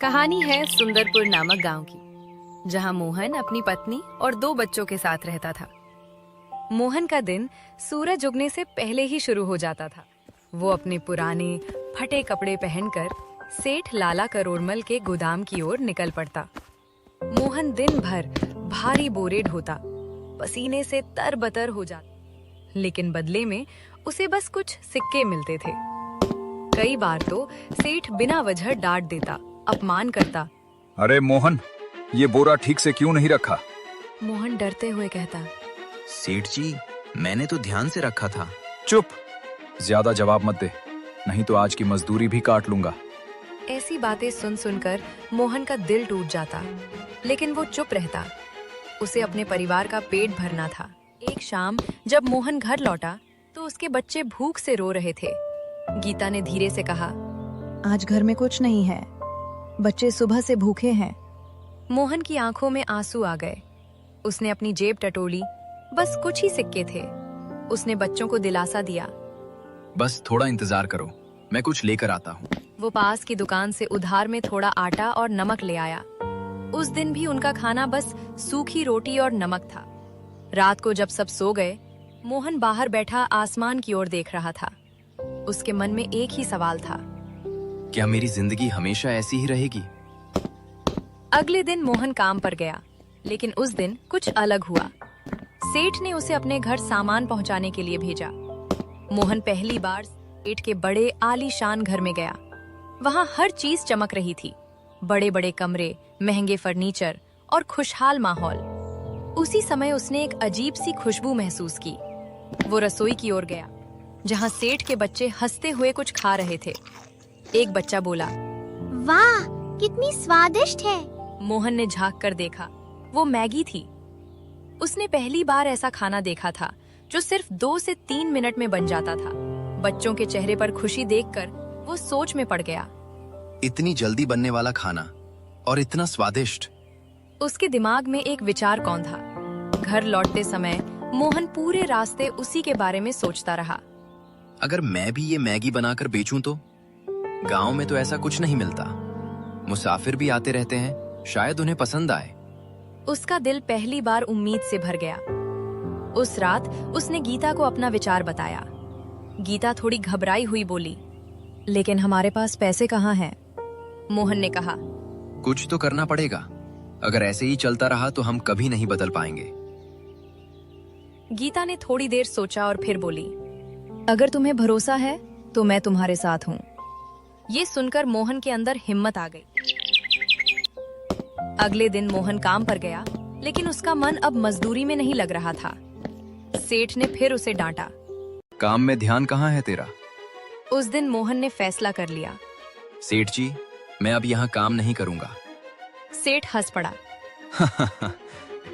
कहानी है सुंदरपुर नामक गांव की, जहां मोहन अपनी पत्नी और 2 बच्चों के साथ रहता था। मोहन का दिन सूरज उगने से पहले ही शुरू हो जाता था। वो अपने पुराने फटे कपड़े पहनकर सेठ लाला करोड़मल के गोदाम की ओर निकल पड़ता। मोहन दिन भर भारी बोरे ढोता, पसीने से तरबतर हो जाता, लेकिन बदले में उसे बस कुछ सिक्के मिलते थे। कई बार तो सेठ बिना वजह डांट देता, अपमान करता। अरे मोहन, ये बोरा ठीक से क्यों नहीं रखा? मोहन डरते हुए कहता। सेठ जी, मैंने तो ध्यान से रखा था। चुप, ज्यादा जवाब मत दे, नहीं तो आज की मजदूरी भी काट लूंगा। ऐसी बातें सुन सुनकर मोहन का दिल टूट जाता, लेकिन वो चुप रहता। उसे अपने परिवार का पेट भरना था। एक शाम जब मोहन घर लौटा तो उसके बच्चे भूख से रो रहे थे। गीता ने धीरे से कहा, आज घर में कुछ नहीं है, बच्चे सुबह से भूखे हैं। मोहन की आंखों में आंसू आ गए। उसने अपनी जेब टटोली, बस कुछ ही सिक्के थे। उसने बच्चों को दिलासा दिया, बस थोड़ा इंतजार करो, मैं कुछ लेकर आता हूँ। वो पास की दुकान से उधार में थोड़ा आटा और नमक ले आया। उस दिन भी उनका खाना बस सूखी रोटी और नमक था। रात को जब सब सो गए, मोहन बाहर बैठा आसमान की ओर देख रहा था। उसके मन में एक ही सवाल था, क्या मेरी जिंदगी हमेशा ऐसी ही रहेगी? अगले दिन मोहन काम पर गया, लेकिन उस दिन कुछ अलग हुआ। सेठ ने उसे अपने घर सामान पहुंचाने के लिए भेजा। मोहन पहली बार सेठ के बड़े आलीशान घर में गया। वहां हर चीज चमक रही थी, बड़े बड़े कमरे, महंगे फर्नीचर और खुशहाल माहौल। उसी समय उसने एक अजीब सी खुशबू महसूस की। वो रसोई की ओर गया, जहां सेठ के बच्चे हंसते हुए कुछ खा रहे थे। एक बच्चा बोला, वाह, कितनी स्वादिष्ट है। मोहन ने झांक कर देखा, वो मैगी थी। उसने पहली बार ऐसा खाना देखा था जो सिर्फ 2 से 3 मिनट में बन जाता था। बच्चों के चेहरे पर खुशी देखकर वो सोच में पड़ गया। इतनी जल्दी बनने वाला खाना और इतना स्वादिष्ट। उसके दिमाग में एक विचार कौन था। घर लौटते समय मोहन पूरे रास्ते उसी के बारे में सोचता रहा। अगर मैं भी ये मैगी बनाकर बेचूं तो? गांव में तो ऐसा कुछ नहीं मिलता। मुसाफिर भी आते रहते हैं, शायद उन्हें पसंद आए। उसका दिल पहली बार उम्मीद से भर गया। उस रात उसने गीता को अपना विचार बताया। गीता थोड़ी घबराई हुई बोली, लेकिन हमारे पास पैसे कहाँ हैं? मोहन ने कहा, कुछ तो करना पड़ेगा। अगर ऐसे ही चलता रहा तो हम कभी नहीं बदल पाएंगे। गीता ने थोड़ी देर सोचा और फिर बोली, अगर तुम्हें भरोसा है तो मैं तुम्हारे साथ हूँ। ये सुनकर मोहन के अंदर हिम्मत आ गई। अगले दिन मोहन काम पर गया, लेकिन उसका मन अब मजदूरी में नहीं लग रहा था। सेठ ने फिर उसे डांटा। काम में ध्यान कहाँ है तेरा? उस दिन मोहन ने फैसला कर लिया। सेठ जी, मैं अब यहाँ काम नहीं करूँगा। सेठ हंस पड़ा।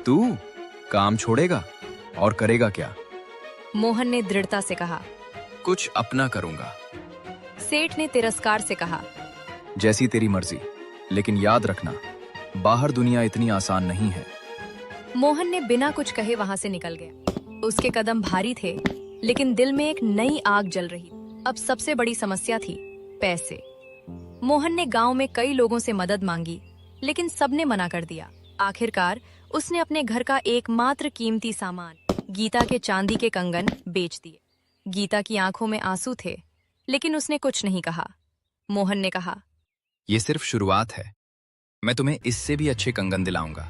तू काम छोड़ेगा और करेगा क्या? मोहन ने दृढ़ता से कहा, कुछ अपना करूँगा। सेठ ने तिरस्कार से कहा, जैसी तेरी मर्जी, लेकिन याद रखना, बाहर दुनिया इतनी आसान नहीं है। मोहन ने बिना कुछ कहे वहां से निकल गया। उसके कदम भारी थे, लेकिन दिल में एक नई आग जल रही। अब सबसे बड़ी समस्या थी पैसे। मोहन ने गांव में कई लोगों से मदद मांगी, लेकिन सबने मना कर दिया। आखिरकार उसने अपने घर का एकमात्र कीमती सामान, गीता के चांदी के कंगन, बेच दिए। गीता की आंखों में आंसू थे, लेकिन उसने कुछ नहीं कहा। मोहन ने कहा, ये सिर्फ शुरुआत है, मैं तुम्हें इससे भी अच्छे कंगन दिलाऊंगा।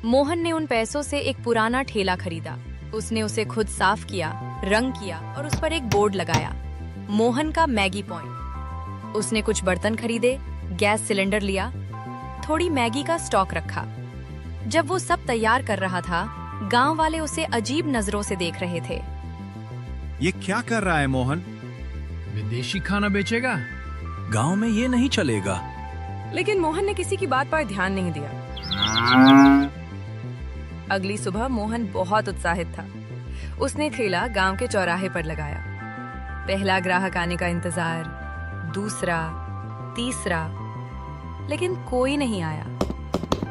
मोहन ने उन पैसों से एक पुराना ठेला खरीदा। उसने उसे खुद साफ किया, रंग किया और उस पर एक बोर्ड लगाया, मोहन का मैगी पॉइंट। उसने कुछ बर्तन खरीदे, गैस सिलेंडर लिया, थोड़ी मैगी का स्टॉक रखा। जब वो सब तैयार कर रहा था, गांव वाले उसे अजीब नजरों से देख रहे थे। ये क्या कर रहा है मोहन? विदेशी खाना बेचेगा? गांव में ये नहीं चलेगा। लेकिन मोहन ने किसी की बात पर ध्यान नहीं दिया। अगली सुबह मोहन बहुत उत्साहित था। उसने ठेला गांव के चौराहे पर लगाया। पहला ग्राहक आने का इंतजार, दूसरा, तीसरा, लेकिन कोई नहीं आया।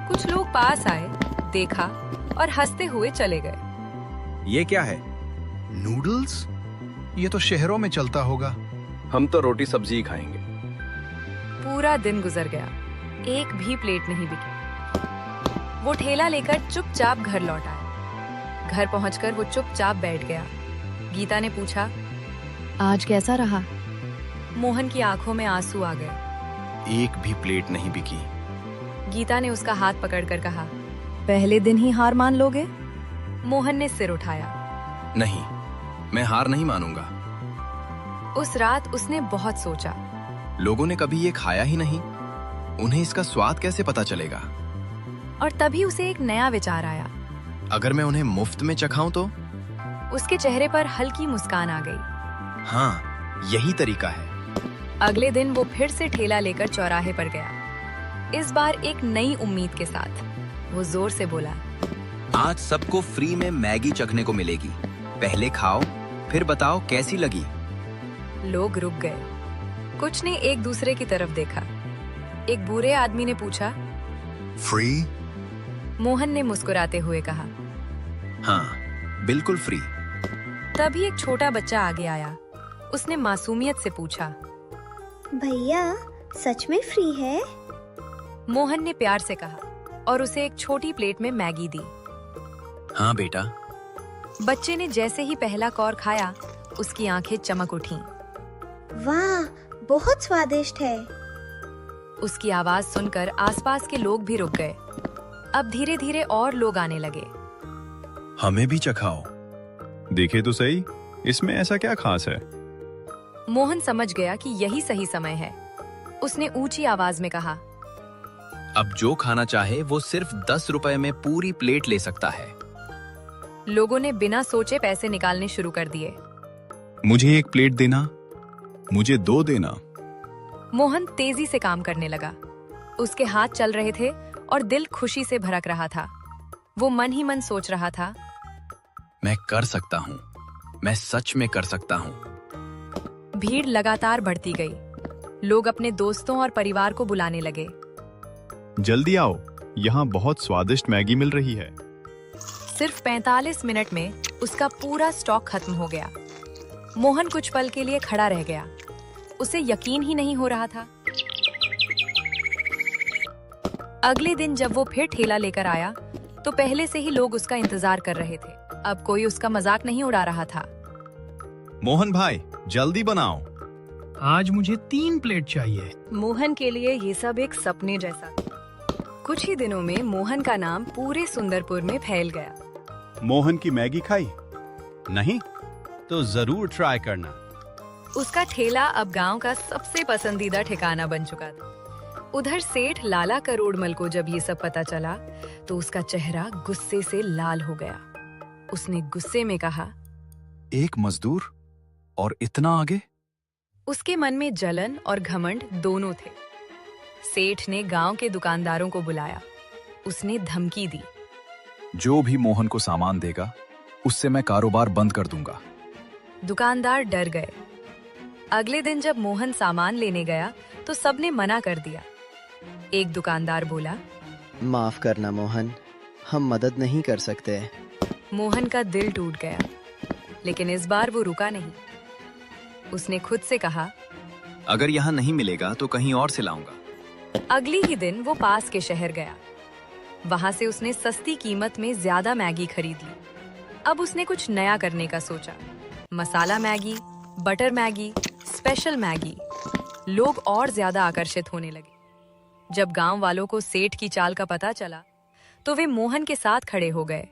कुछ लोग पास आए, देखा और हंसते हुए चले गए। ये क्या है? नूडल्स? ये तो शहरों में चलता होगा। हम तो रोटी सब्जी ही खाएंगे। पूरा दिन गुजर गया। एक भी प्लेट नहीं बिकी। वो ठेला लेकर चुपचाप घर लौट आया। घर पहुंचकर वो चुपचाप बैठ गया। गीता ने पूछा, आज कैसा रहा? मोहन की आंखों में आंसू आ गए। एक भी प्लेट नहीं बिकी। गीता ने उसका हाथ पकड़कर कहा। पहले दिन ही हार मान लोगे? मोहन ने सिर उठाया। नहीं, मैं हार नहीं मानूंगा। उस रात उसने बहुत सोचा। लोगों ने कभी ये खाया ही नहीं, उन्हें इसका स्वाद कैसे पता चलेगा? और तभी उसे एक नया विचार आया। अगर मैं उन्हें मुफ्त में चखाऊं तो? उसके चेहरे पर हल्की मुस्कान आ गई। हाँ, यही तरीका है। अगले दिन वो फिर से ठेला लेकर चौराहे पर गया। इस बार एक नई उम्मीद के साथ। वो जोर से बोला, आज सबको फ्री में मैगी चखने को मिलेगी। पहले खाओ, फिर बताओ कैसी लगी। लोग रुक गए। कुछ ने एक दूसरे की तरफ देखा। एक बूढ़े आदमी ने पूछा। फ्री? मोहन ने मुस्कुराते हुए कहा। हाँ, बिल्कुल फ्री। तभी एक छोटा बच्चा आगे आया। उसने मासूमियत से पूछा। भैया, सच में फ्री है? मोहन ने प्यार से कहा और उसे एक छोटी प्लेट में मैगी दी। हाँ बेटा। बच्चे ने जैसे ही पहला कौर खाया, उसकी आंखें चमक उठीं। वाह, बहुत स्वादिष्ट है। उसकी आवाज सुनकर आसपास के लोग भी रुक गए। अब धीरे धीरे और लोग आने लगे। हमें भी चखाओ। देखे तो सही, इसमें ऐसा क्या खास है? मोहन समझ गया कि यही सही समय है। उसने ऊंची आवाज में कहा। अब जो खाना चाहे वो सिर्फ 10 रुपए में पूरी प्लेट ले सकता है। लोगों ने बिना सोचे पैसे निकालने शुरू कर दिए। मुझे एक प्लेट देना, मुझे 2 देना। मोहन तेजी से काम करने लगा। उसके हाथ चल रहे थे और दिल खुशी से भड़क रहा था। वो मन ही मन सोच रहा था, मैं कर सकता हूँ, मैं सच में कर सकता हूँ। भीड़ लगातार बढ़ती गई। लोग अपने दोस्तों और परिवार को बुलाने लगे। जल्दी आओ, यहाँ बहुत स्वादिष्ट मैगी मिल रही है। सिर्फ 45 मिनट में उसका पूरा स्टॉक खत्म हो गया। मोहन कुछ पल के लिए खड़ा रह गया। उसे यकीन ही नहीं हो रहा था। अगले दिन जब वो फिर ठेला लेकर आया, तो पहले से ही लोग उसका इंतजार कर रहे थे। अब कोई उसका मजाक नहीं उड़ा रहा था। मोहन भाई, जल्दी बनाओ। आज मुझे 3 प्लेट चाहिए। मोहन के लिए ये सब एक सपने जैसा था। कुछ ही दिनों में मोहन का नाम पूरे सुंदरपुर में फैल गया। मोहन की मैगी खाई? नहीं? तो जरूर ट्राई करना। उसका ठेला अब गांव का सबसे पसंदीदा ठिकाना बन चुका था। उधर सेठ लाला करोड़मल को जब ये सब पता चला, तो उसका चेहरा गुस्से से लाल हो गया। उसने गुस्से में कहा, एक मजदूर और इतना आगे? उसके मन में जलन और घमंड दोनों थे। सेठ ने गांव के दुकानदारों को बुलाया। उसने धमकी दी, जो भी मोहन को सामान देगा, उससे मैं कारोबार बंद कर दूंगा। दुकानदार डर गए। अगले दिन जब मोहन सामान लेने गया, तो सबने मना कर दिया। एक दुकानदार बोला, माफ करना मोहन, हम मदद नहीं कर सकते। मोहन का दिल टूट गया, लेकिन इस बार वो रुका नहीं। उसने खुद से कहा, अगर यहाँ नहीं मिलेगा तो कहीं और से लाऊंगा। अगली ही दिन वो पास के शहर गया। वहां से उसने सस्ती कीमत में ज्यादा मैगी खरीद ली। अब उसने कुछ नया करने का सोचा। Masala Maggi, butter Maggi, special Maggi. लोग और ज्यादा आकर्षित होने लगे। जब गांव वालों को सेठ की चाल का पता चला, तो वे मोहन के साथ खड़े हो गए।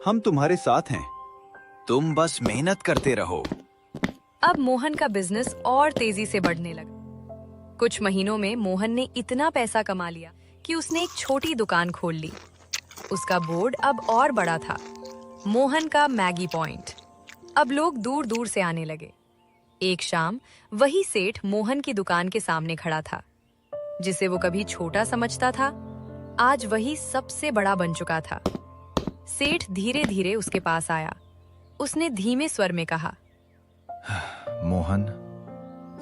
हम तुम्हारे साथ हैं। तुम बस मेहनत करते रहो। अब मोहन का बिजनेस और तेजी से बढ़ने लगा। कुछ महीनों में मोहन ने इतना पैसा कमा लिया कि उसने एक छोटी दुकान खोल ली। उसका बोर्ड अब और बड़ा था, मोहन का मैगी पॉइंट। अब लोग दूर दूर से आने लगे। एक शाम वही सेठ मोहन की दुकान के सामने खड़ा था। जिसे वो कभी छोटा समझता था, आज वही सबसे बड़ा बन चुका था। सेठ धीरे धीरे उसके पास आया। उसने धीमे स्वर में कहा, मोहन,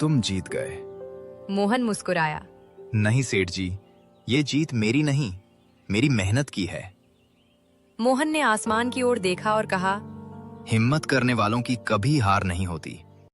तुम जीत गए। मोहन मुस्कुराया। नहीं सेठ जी, ये जीत मेरी नहीं, मेरी मेहनत की है। मोहन ने आसमान की ओर देखा और कहा, हिम्मत करने वालों की कभी हार नहीं होती।